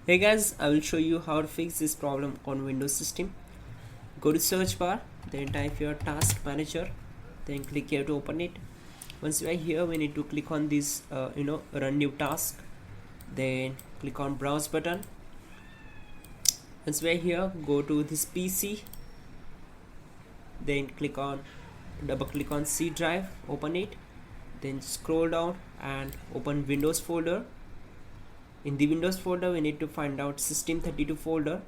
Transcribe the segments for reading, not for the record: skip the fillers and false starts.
Hey guys, I will show you how to fix this problem on Windows system. Go to search bar, then type your task manager, then click here to open it. Once you are here, we need to click on this run new task, then click on browse button. Once we are here, go to this PC, then double click on C drive, open it, then scroll down and open Windows folder. In the Windows folder, we need to find out system32 folder,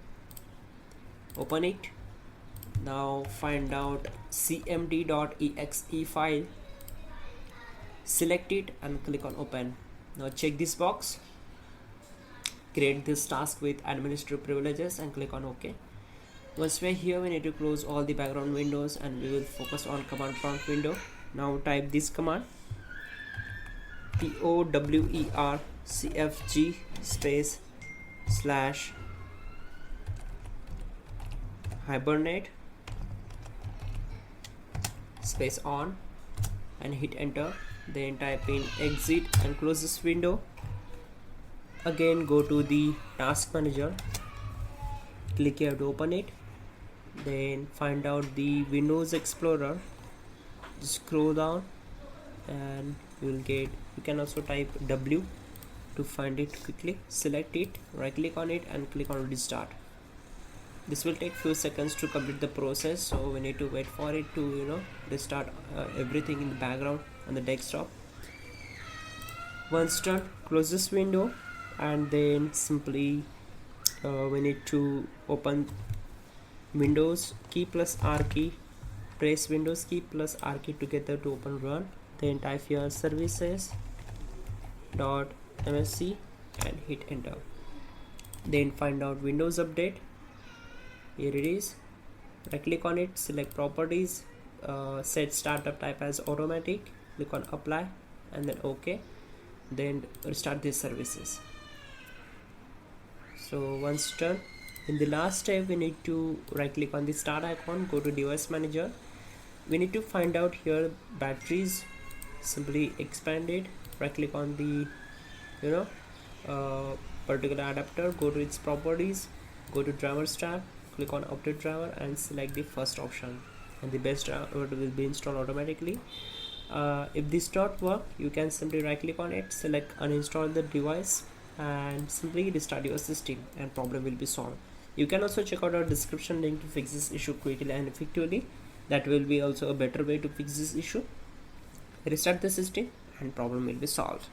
open it. Now find out cmd.exe file, select it and click on open. Now check this box, create this task with administrative privileges and click on OK. Once we're here, we need to close all the background windows and we will focus on command prompt window. Now type this command, powercfg space slash hibernate space on and hit enter. Then type in exit and close this window. Again go to the task manager, click here to open it, then find out the Windows Explorer, just scroll down and you can also type W to find it quickly. Select it, right click on it and click on restart. This will take few seconds to complete the process, so we need to wait for it to restart everything in the background on the desktop. Once done, close this window and then simply we need to open Windows key plus R key, press Windows key plus R key together to open run, then type here services.msc and hit enter. Then find out Windows Update. Here it is. Right click on it, select properties, set startup type as automatic, click on apply and then OK. Then restart these services. So once done, in the last step we need to right click on the start icon, go to device manager. We need to find out here batteries, simply expand it, right click on the particular adapter, go to its properties, go to drivers tab, click on update driver and select the first option, and the best driver will be installed automatically. If this not work, you can simply right click on it, select uninstall the device and simply restart your system and problem will be solved. You can also check out our description link to fix this issue quickly and effectively. That will be also a better way to fix this issue. Restart the system and problem will be solved.